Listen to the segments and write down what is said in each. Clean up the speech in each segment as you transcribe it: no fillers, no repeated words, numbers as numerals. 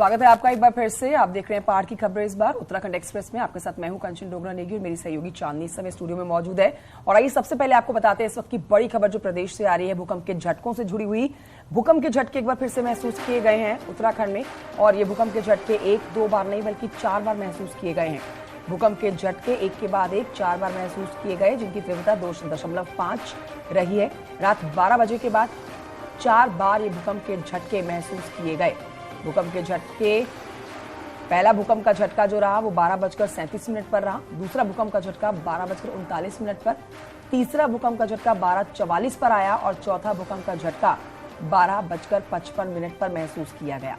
स्वागत है आपका एक बार फिर से। आप देख रहे हैं पहाड़ की खबरें। इस बार उत्तराखंड एक्सप्रेस में आपके साथ मैं हूं कंचन डोगरा नेगी और मेरी सहयोगी चांदनी इस समय स्टूडियो में मौजूद है। और आइए सबसे पहले आपको बताते हैं इस वक्त की बड़ी खबर जो प्रदेश से आ रही है, भूकंप के झटकों से जुड़ी हुई। भूकंप के झटके एक बार फिर से महसूस किए गए हैं उत्तराखंड में, और ये भूकंप के झटके 1-2 बार नहीं बल्कि 4 बार महसूस किए गए हैं। भूकंप के झटके एक के बाद एक 4 बार महसूस किए गए, जिनकी तीव्रता 2.5 रही है। रात 12 बजे के बाद 4 बार ये भूकंप के झटके महसूस किए गए। भूकंप के झटके, पहला भूकंप का झटका जो रहा वो 12:37 पर रहा। दूसरा भूकंप का झटका 12:39 पर, तीसरा भूकंप का झटका 12:44 पर आया और चौथा भूकंप का झटका 12:55 पर महसूस किया गया।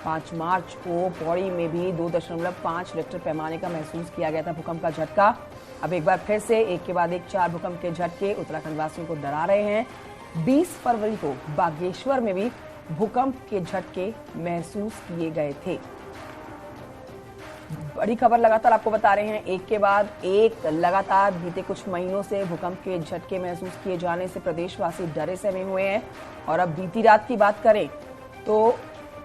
5 मार्च को पौड़ी में भी 2.5 रिक्टर पैमाने का महसूस किया गया था भूकंप का झटका। अब एक बार फिर से एक के बाद एक 4 भूकंप के झटके उत्तराखंड वासियों को डरा रहे हैं। 20 फरवरी को बागेश्वर में भी भूकंप के झटके महसूस किए गए थे। बड़ी खबर लगातार आपको बता रहे हैं, एक के बाद एक लगातार बीते कुछ महीनों से भूकंप के झटके महसूस किए जाने से प्रदेशवासी डरे सहमे हुए हैं। और अब बीती रात की बात करें तो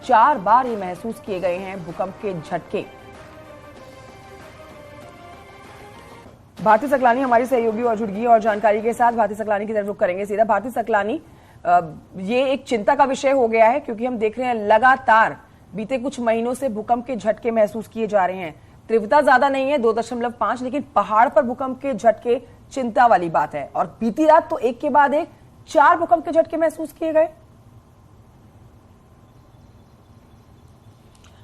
4 बार ये महसूस किए गए हैं भूकंप के झटके। भारती सकलानी हमारी सहयोगी और जुड़ गई और जानकारी के साथ। भारती सकलानी की तरफ रुख करेंगे सीधा। भारती सकलानी, ये एक चिंता का विषय हो गया है क्योंकि हम देख रहे हैं लगातार बीते कुछ महीनों से भूकंप के झटके महसूस किए जा रहे हैं। तीव्रता ज्यादा नहीं है 2.5, लेकिन पहाड़ पर भूकंप के झटके चिंता वाली बात है। और बीती रात तो एक के बाद एक 4 भूकंप के झटके महसूस किए गए।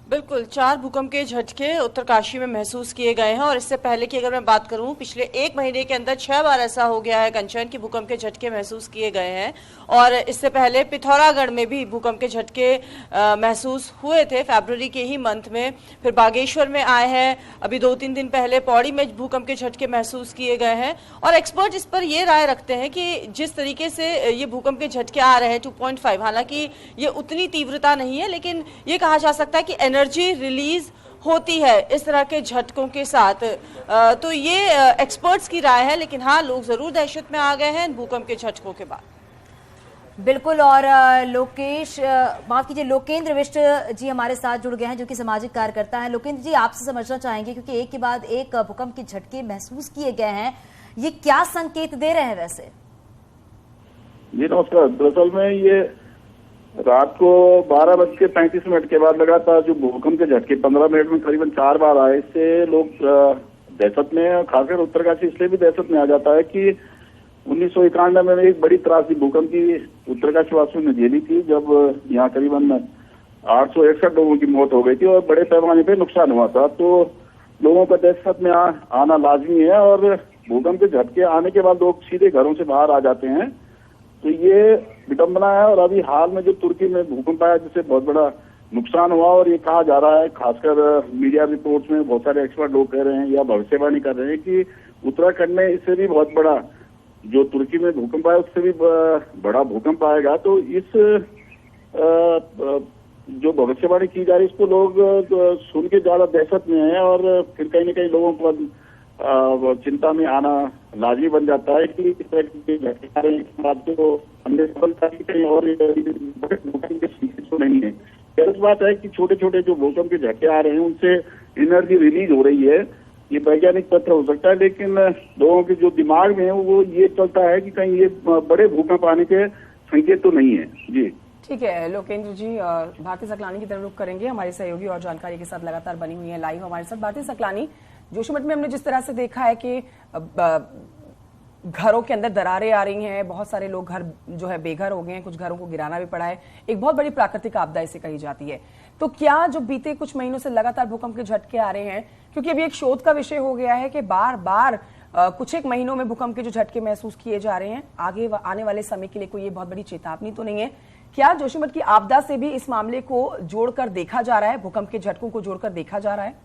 बिल्कुल, 4 भूकंप के झटके उत्तरकाशी में महसूस किए गए हैं। और इससे पहले की अगर मैं बात करूं, पिछले 1 महीने के अंदर 6 बार ऐसा हो गया है कंचन की भूकंप के झटके महसूस किए गए हैं। और इससे पहले पिथौरागढ़ में भी भूकंप के झटके महसूस हुए थे फरवरी के ही मंथ में। फिर बागेश्वर में आए हैं, अभी 2-3 दिन पहले पौड़ी में भूकंप के झटके महसूस किए गए हैं। और एक्सपर्ट इस पर ये राय रखते हैं कि जिस तरीके से ये भूकंप के झटके आ रहे हैं 2.5, हालांकि ये उतनी तीव्रता नहीं है, लेकिन ये कहा जा सकता है कि एनर्जी रिलीज होती है इस तरह के झटकों के साथ। तो ये एक्सपर्ट्स की राय है, लेकिन हाँ, लोग जरूर दहशत में आ गए हैं भूकंप के झटकों के बाद। बिल्कुल। और माफ कीजिए, लोकेंद्र विष्ट जी हमारे साथ जुड़ गए हैं जो कि सामाजिक कार्यकर्ता हैं। लोकेंद्र जी, आपसे समझना चाहेंगे क्योंकि एक के बाद एक भूकंप के झटके महसूस किए गए हैं, ये क्या संकेत दे रहे हैं वैसे? जी नमस्कार। दरअसल में ये रात को 12:35 के बाद लगातार जो भूकंप के झटके 15 मिनट में करीबन 4 बार आए, इससे लोग दहशत में, खासकर उत्तरकाशी इसलिए भी दहशत में आ जाता है कि 1991 में एक बड़ी त्रासदी भूकंप की उत्तरकाशी वासियों ने झेली थी, जब यहाँ करीबन 861 लोगों की मौत हो गई थी और बड़े पैमाने पे नुकसान हुआ था। तो लोगों का दहशत में आना लाजमी है और भूकंप के झटके आने के बाद लोग सीधे घरों से बाहर आ जाते हैं। तो ये विडंबना है। और अभी हाल में जो तुर्की में भूकंप आया जिससे बहुत बड़ा नुकसान हुआ, और ये कहा जा रहा है, खासकर मीडिया रिपोर्ट्स में बहुत सारे एक्सपर्ट लोग कह रहे हैं या भविष्यवाणी कर रहे हैं कि उत्तराखंड में इससे भी बहुत बड़ा, जो तुर्की में भूकंप आया उससे भी बड़ा भूकंप आएगा। तो इस जो भविष्यवाणी की जा रही है इसको लोग सुन के ज्यादा दहशत में है और फिर कहीं न कहीं लोगों को चिंता में आना लाजमी बन जाता है कि इस तरह के झटके के बाद तो हमने कहीं और भूकंप के तो नहीं है। गलत बात है कि छोटे छोटे जो भूकंप के झटके आ रहे हैं उनसे एनर्जी रिलीज हो रही है, ये वैज्ञानिक तथ्य हो सकता है, लेकिन लोगों के जो दिमाग में है वो ये चलता है कि कहीं ये बड़े भूकंप आने के संकेत तो नहीं है। जी ठीक है लोकेंद्र जी, भारती सकलानी की तरफ रुख करेंगे। हमारे सहयोगी और जानकारी के साथ लगातार बनी हुई है लाइव हमारे साथ। भारती सकलानी, जोशीमठ में हमने जिस तरह से देखा है कि घरों के अंदर दरारें आ रही हैं, बहुत सारे लोग घर जो है बेघर हो गए हैं, कुछ घरों को गिराना भी पड़ा है, एक बहुत बड़ी प्राकृतिक आपदा इसे कही जाती है। तो क्या जो बीते कुछ महीनों से लगातार भूकंप के झटके आ रहे हैं, क्योंकि अभी एक शोध का विषय हो गया है कि बार बार कुछ एक महीनों में भूकंप के जो झटके महसूस किए जा रहे हैं, आगे आने वाले समय के लिए कोई ये बहुत बड़ी चेतावनी तो नहीं है? क्या जोशीमठ की आपदा से भी इस मामले को जोड़कर देखा जा रहा है, भूकंप के झटकों को जोड़कर देखा जा रहा है?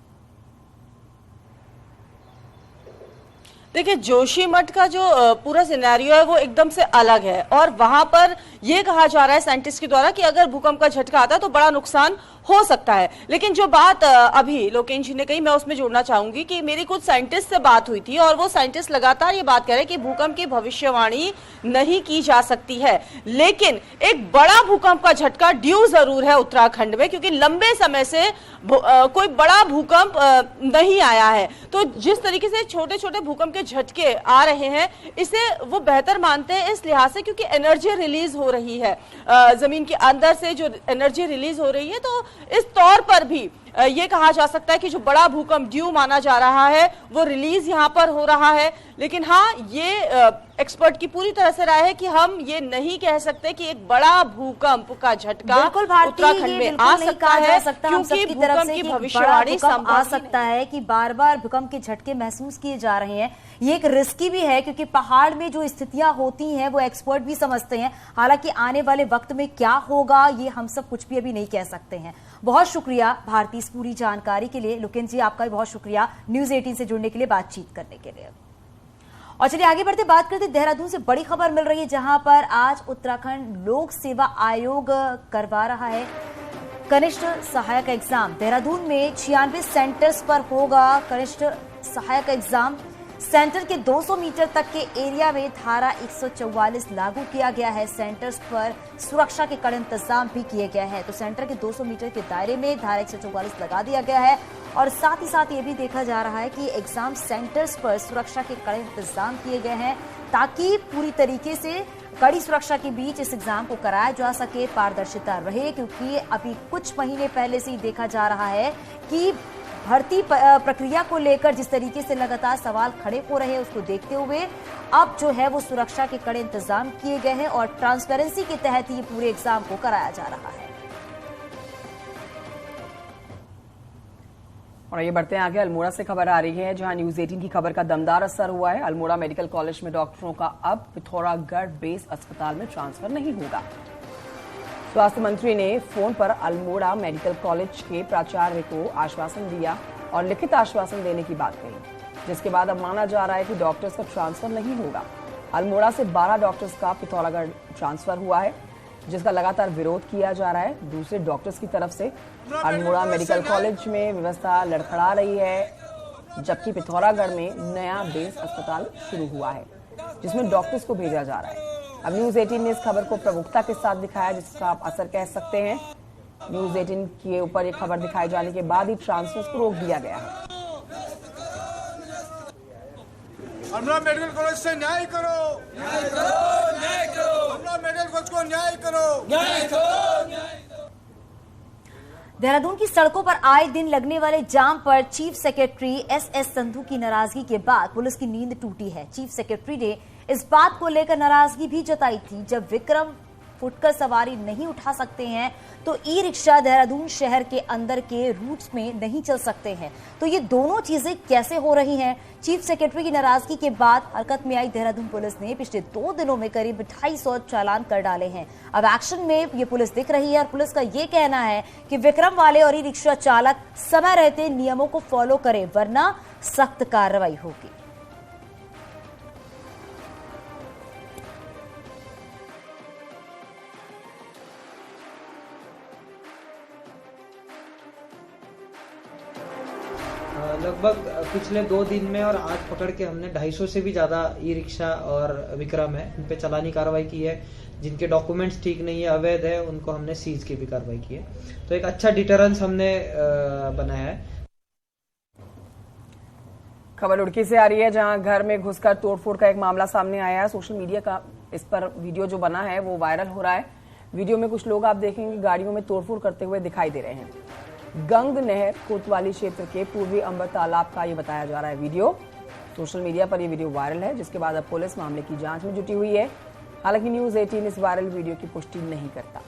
देखिए, जोशीमठ का जो पूरा सिनेरियो है वो एकदम से अलग है और वहां पर ये कहा जा रहा है साइंटिस्ट के द्वारा कि अगर भूकंप का झटका आता है तो बड़ा नुकसान हो सकता है। लेकिन जो बात अभी लोकेन जी ने कही, मैं उसमें जोड़ना चाहूंगी कि मेरी कुछ साइंटिस्ट से बात हुई थी और वो साइंटिस्ट लगातार ये बात कह रहे हैं कि भूकंप की भविष्यवाणी नहीं की जा सकती है, लेकिन एक बड़ा भूकंप का झटका ड्यू जरूर है उत्तराखंड में, क्योंकि लंबे समय से कोई बड़ा भूकंप नहीं आया है। तो जिस तरीके से छोटे छोटे भूकंप के झटके आ रहे हैं, इसे वो बेहतर मानते हैं इस लिहाज से क्योंकि एनर्जी रिलीज हो रही है, जमीन के अंदर से जो एनर्जी रिलीज हो रही है, तो इस तौर पर भी ये कहा जा सकता है कि जो बड़ा भूकंप ड्यू माना जा रहा है वो रिलीज यहां पर हो रहा है। लेकिन हाँ, ये एक्सपर्ट की पूरी तरह से राय है कि हम ये नहीं कह सकते कि एक बड़ा भूकंप का झटका उत्तराखंड में आ सकता है, क्योंकि भूकंप की भविष्यवाणी आ सकता है कि बार बार भूकंप के झटके महसूस किए जा रहे हैं। ये एक रिस्की भी है क्योंकि पहाड़ में जो स्थितियां होती हैं वो एक्सपर्ट भी समझते हैं। हालांकि आने वाले वक्त में क्या होगा ये हम सब कुछ भी अभी नहीं कह सकते हैं। बहुत शुक्रिया भारती इस पूरी जानकारी के लिए। लोकेन जी, आपका भी बहुत शुक्रिया न्यूज 18 से जुड़ने के लिए, बातचीत करने के लिए। और चलिए आगे बढ़ते, बात करते देहरादून से बड़ी खबर मिल रही है जहां पर आज उत्तराखंड लोक सेवा आयोग करवा रहा है कनिष्ठ सहायक एग्जाम। देहरादून में 96 सेंटर्स पर होगा कनिष्ठ सहायक एग्जाम। सेंटर के 200 मीटर तक के एरिया में धारा 144 लागू किया गया है। सेंटर्स पर सुरक्षा के कड़े इंतजाम भी किए गए हैं। तो सेंटर के 200 मीटर के दायरे में धारा 144 लगा दिया गया है और साथ ही साथ ये भी देखा जा रहा है कि एग्जाम सेंटर्स पर सुरक्षा के कड़े इंतजाम किए गए हैं ताकि पूरी तरीके से कड़ी सुरक्षा के बीच इस एग्जाम को कराया जा सके, पारदर्शिता रहे। क्योंकि अभी कुछ महीने पहले से ही देखा जा रहा है कि भर्ती प्रक्रिया को लेकर जिस तरीके से लगातार सवाल खड़े हो रहे हैं, उसको देखते हुए अब जो है वो सुरक्षा के कड़े इंतजाम किए गए हैं और ट्रांसपेरेंसी के तहत ये पूरे एग्जाम को कराया जा रहा है। और ये बढ़ते हैं आगे, अल्मोड़ा से खबर आ रही है जहां न्यूज 18 की खबर का दमदार असर हुआ है। अल्मोड़ा मेडिकल कॉलेज में डॉक्टरों का अब पिथौरागढ़ बेस अस्पताल में ट्रांसफर नहीं होगा। स्वास्थ्य मंत्री ने फोन पर अल्मोड़ा मेडिकल कॉलेज के प्राचार्य को आश्वासन दिया और लिखित आश्वासन देने की बात कही, जिसके बाद अब माना जा रहा है कि डॉक्टर्स का ट्रांसफर नहीं होगा। अल्मोड़ा से 12 डॉक्टर्स का पिथौरागढ़ ट्रांसफर हुआ है, जिसका लगातार विरोध किया जा रहा है दूसरे डॉक्टर्स की तरफ से। अल्मोड़ा मेडिकल कॉलेज में व्यवस्था लड़खड़ा रही है, जबकि पिथौरागढ़ में नया बेस अस्पताल शुरू हुआ है जिसमें डॉक्टर्स को भेजा जा रहा है। अब न्यूज 18 ने इस खबर को प्रमुखता के साथ दिखाया, जिसका आप असर कह सकते हैं। न्यूज 18 के ऊपर ये खबर दिखाए जाने के बाद ही ट्रांसफर्स को रोक दिया गया है। अल्मोड़ा मेडिकल कॉलेज से न्याय करो, न्याय करो, न्याय करो। अल्मोड़ा मेडिकल कॉलेज को न्याय करो, न्याय करो, न्याय करो। देहरादून की सड़कों पर आए दिन लगने वाले जाम पर चीफ सेक्रेटरी एस संधू की नाराजगी के बाद पुलिस की नींद टूटी है। चीफ सेक्रेटरी ने इस बात को लेकर नाराजगी भी जताई थी, जब विक्रम फुटकर सवारी नहीं उठा सकते हैं तो ई रिक्शा देहरादून शहर के अंदर के रूट्स में नहीं चल सकते हैं। तो ये दोनों चीजें कैसे हो रही हैं? चीफ सेक्रेटरी की नाराजगी के बाद हरकत में आई देहरादून पुलिस ने पिछले 2 दिनों में करीब 250 चालान कर डाले हैं। अब एक्शन में ये पुलिस दिख रही है और पुलिस का ये कहना है कि विक्रम वाले और ई रिक्शा चालक समय रहते नियमों को फॉलो करें, वरना सख्त कार्रवाई होगी। लगभग पिछले 2 दिन में और आज पकड़ के हमने 250 से भी ज्यादा ई रिक्शा और विक्रम है, उन पे चालानी कार्रवाई की है। जिनके डॉक्यूमेंट्स ठीक नहीं है, अवैध है, उनको हमने सीज की भी कार्रवाई की है। तो एक अच्छा डिटरेंस हमने बनाया है। खबर लुड़की से आ रही है जहां घर में घुसकर तोड़फोड़ का एक मामला सामने आया है। सोशल मीडिया का इस पर वीडियो जो बना है वो वायरल हो रहा है। वीडियो में कुछ लोग आप देखेंगे गाड़ियों में तोड़फोड़ करते हुए दिखाई दे रहे हैं। गंग नहर कोतवाली क्षेत्र के पूर्वी अंबर तालाब का ये बताया जा रहा है वीडियो। सोशल मीडिया पर ये वीडियो वायरल है, जिसके बाद अब पुलिस मामले की जांच में जुटी हुई है। हालांकि न्यूज 18 इस वायरल वीडियो की पुष्टि नहीं करता।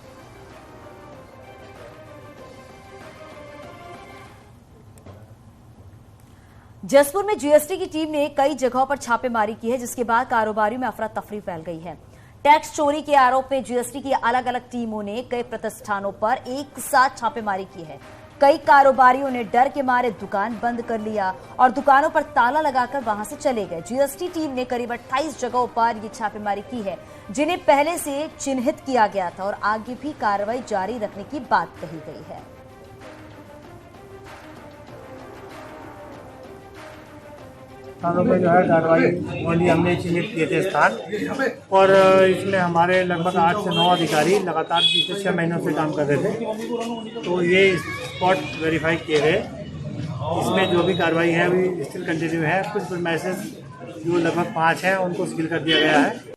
जसपुर में जीएसटी की टीम ने कई जगहों पर छापेमारी की है, जिसके बाद कारोबारियों में अफरा तफरी फैल गई है। टैक्स चोरी के आरोप में जीएसटी की अलग अलग टीमों ने कई प्रतिष्ठानों पर एक साथ छापेमारी की है। कई कारोबारियों ने डर के मारे दुकान बंद कर लिया और दुकानों पर ताला लगाकर वहां से चले गए। जीएसटी टीम ने करीब 28 जगहों पर ये छापेमारी की है, जिन्हें पहले से चिन्हित किया गया था और आगे भी कार्रवाई जारी रखने की बात कही गई है। स्थानों पे जो है कार्रवाई वाली हमने चिन्हित किए थे स्थान, और इसमें हमारे लगभग 8 से 9 अधिकारी लगातार पिछले 6 महीनों से काम कर रहे थे। तो ये स्पॉट वेरीफाई किए गए। इसमें जो भी कार्रवाई है अभी स्टिल कंटिन्यू है। कुछ मैसेज जो लगभग 5 हैं उनको सील कर दिया गया है।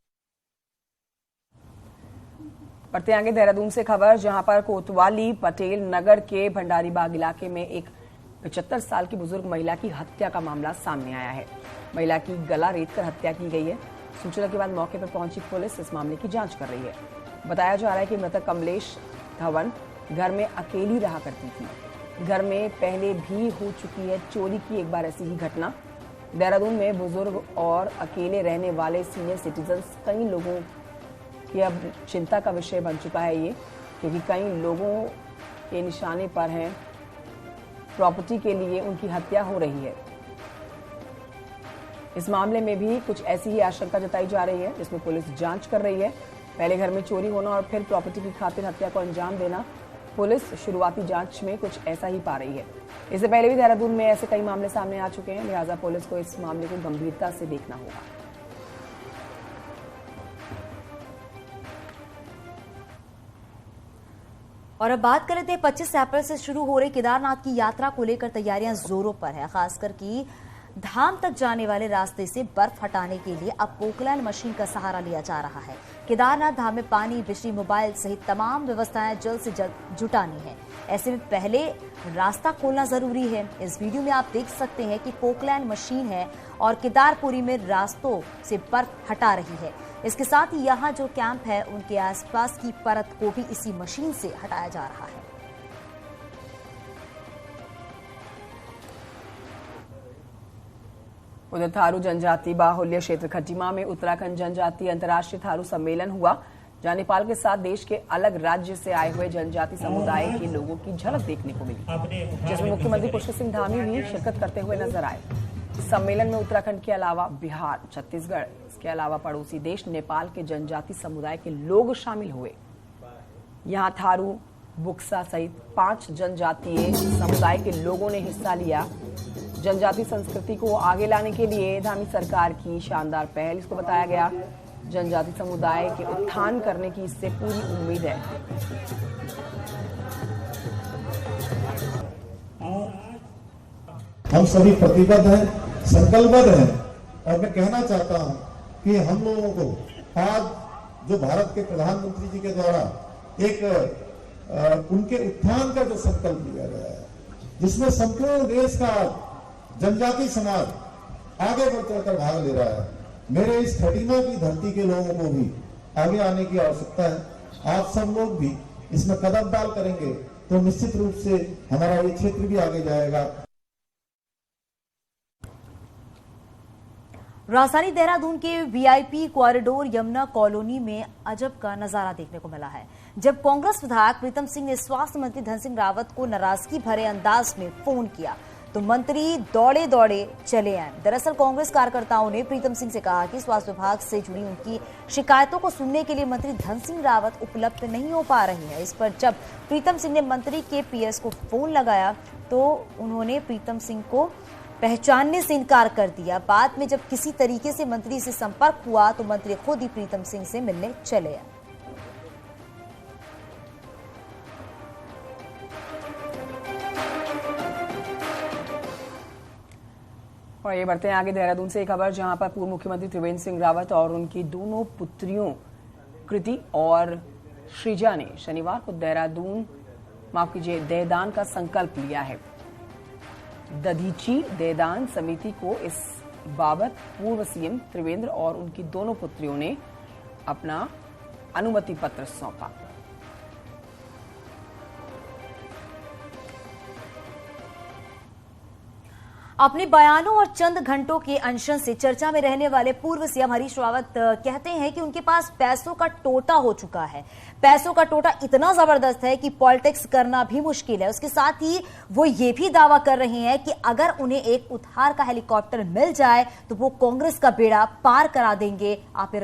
बढ़ते आगे देहरादून से खबर, जहां पर कोतवाली पटेल नगर के भंडारी बाग इलाके में एक 75 साल की बुजुर्ग महिला की हत्या का मामला सामने आया है। महिला की गला रेतकर हत्या की गई है। सूचना के बाद मौके पर पहुंची पुलिस इस मामले की जांच कर रही है। बताया जा रहा है कि मृतक कमलेश धवन घर में अकेली रहा करती थी। घर में पहले भी हो चुकी है चोरी की एक बार ऐसी ही घटना। देहरादून में बुजुर्ग और अकेले रहने वाले सीनियर सिटीजन कई लोगों की अब चिंता का विषय बन चुका है ये, क्योंकि कई लोगों के निशाने पर हैं। प्रॉपर्टी के लिए उनकी हत्या हो रही है। इस मामले में भी कुछ ऐसी ही आशंका जताई जा रही है, जिसमें पुलिस जांच कर रही है। पहले घर में चोरी होना और फिर प्रॉपर्टी की खातिर हत्या को अंजाम देना, पुलिस शुरुआती जांच में कुछ ऐसा ही पा रही है। इससे पहले भी देहरादून में ऐसे कई मामले सामने आ चुके हैं, लिहाजा पुलिस को इस मामले को गंभीरता से देखना होगा। और अब बात कर रहे थे 25 अप्रैल से शुरू हो रही केदारनाथ की यात्रा को लेकर तैयारियां जोरों पर है। खासकर कि धाम तक जाने वाले रास्ते से बर्फ हटाने के लिए अब पोकलैंड मशीन का सहारा लिया जा रहा है। केदारनाथ धाम में पानी, बिजली, मोबाइल सहित तमाम व्यवस्थाएं जल्द से जल्द जुटानी है। ऐसे में पहले रास्ता खोलना जरूरी है। इस वीडियो में आप देख सकते हैं कि पोकलैंड मशीन है और केदारपुरी में रास्तों से बर्फ हटा रही है। इसके साथ ही यहाँ जो कैंप है उनके आसपास की परत को भी इसी मशीन से हटाया जा रहा है। उधर थारू जनजाति बाहुल्य क्षेत्र खटीमा में उत्तराखंड जनजाति अंतर्राष्ट्रीय थारू सम्मेलन हुआ, जहां नेपाल के साथ देश के अलग राज्य से आए हुए जनजाति समुदाय के लोगों की झलक देखने को मिली, जिसमें मुख्यमंत्री पुष्कर सिंह धामी भी शिरकत करते हुए नजर आए। सम्मेलन में उत्तराखंड के अलावा बिहार, छत्तीसगढ़, इसके अलावा पड़ोसी देश नेपाल के जनजाति समुदाय के लोग शामिल हुए। यहां थारू, बुक्सा सहित 5 जनजातीय समुदाय के लोगों ने हिस्सा लिया। जनजाति संस्कृति को आगे लाने के लिए धामी सरकार की शानदार पहल, इसको बताया गया। जनजाति समुदाय के उत्थान करने की इससे पूरी उम्मीद है। हम सभी प्रतिबद्ध हैं, संकल्पबद्ध हैं, और मैं कहना चाहता हूं कि हम लोगों को आज जो भारत के प्रधानमंत्री जी के द्वारा एक उनके उत्थान का जो संकल्प लिया गया है, जिसमें संपूर्ण देश का जनजाति समाज आगे बढ़ चढ़कर भाग ले रहा है, मेरे इस खटीमा की धरती के लोगों को भी आगे आने की आवश्यकता है। आप सब लोग भी इसमें कदम डाल करेंगे तो निश्चित रूप से हमारा ये क्षेत्र भी आगे जाएगा। राजधानी देहरादून के वीआईपी कॉरिडोर यमुना कॉलोनी में अजब का नजारा देखने को मिला है, जब कांग्रेस विधायक प्रीतम सिंह ने स्वास्थ्य मंत्री धन सिंह रावत को नाराजगी भरे अंदाज में फोन किया तो मंत्री दौड़े दौड़े चले आए। दरअसल कांग्रेस कार्यकर्ताओं ने प्रीतम सिंह से कहा कि स्वास्थ्य विभाग से जुड़ी उनकी शिकायतों को सुनने के लिए मंत्री धन सिंह रावत उपलब्ध नहीं हो पा रहे हैं। इस पर जब प्रीतम सिंह ने मंत्री के पीएस को फोन लगाया तो उन्होंने प्रीतम सिंह को पहचानने से इनकार कर दिया। बाद में जब किसी तरीके से मंत्री से संपर्क हुआ तो मंत्री खुद ही प्रीतम सिंह से मिलने चले आए। और ये बढ़ते हैं आगे देहरादून से एक खबर, जहां पर पूर्व मुख्यमंत्री त्रिवेंद्र सिंह रावत और उनकी दोनों पुत्रियों कृति और श्रीजा ने शनिवार को देहदान का संकल्प लिया है। दधीची देहदान समिति को इस बाबत पूर्व सीएम त्रिवेंद्र और उनकी दोनों पुत्रियों ने अपना अनुमति पत्र सौंपा। अपने बयानों और चंद घंटों के अनशन से चर्चा में रहने वाले पूर्व सीएम हरीश रावत कहते हैं कि उनके पास पैसों का टोटा हो चुका है। पैसों का टोटा इतना जबरदस्त है कि पॉलिटिक्स करना भी मुश्किल है। उसके साथ ही वो ये भी दावा कर रहे हैं कि अगर उन्हें एक उधार का हेलीकॉप्टर मिल जाए तो वो कांग्रेस का बेड़ा पार करा देंगे। आप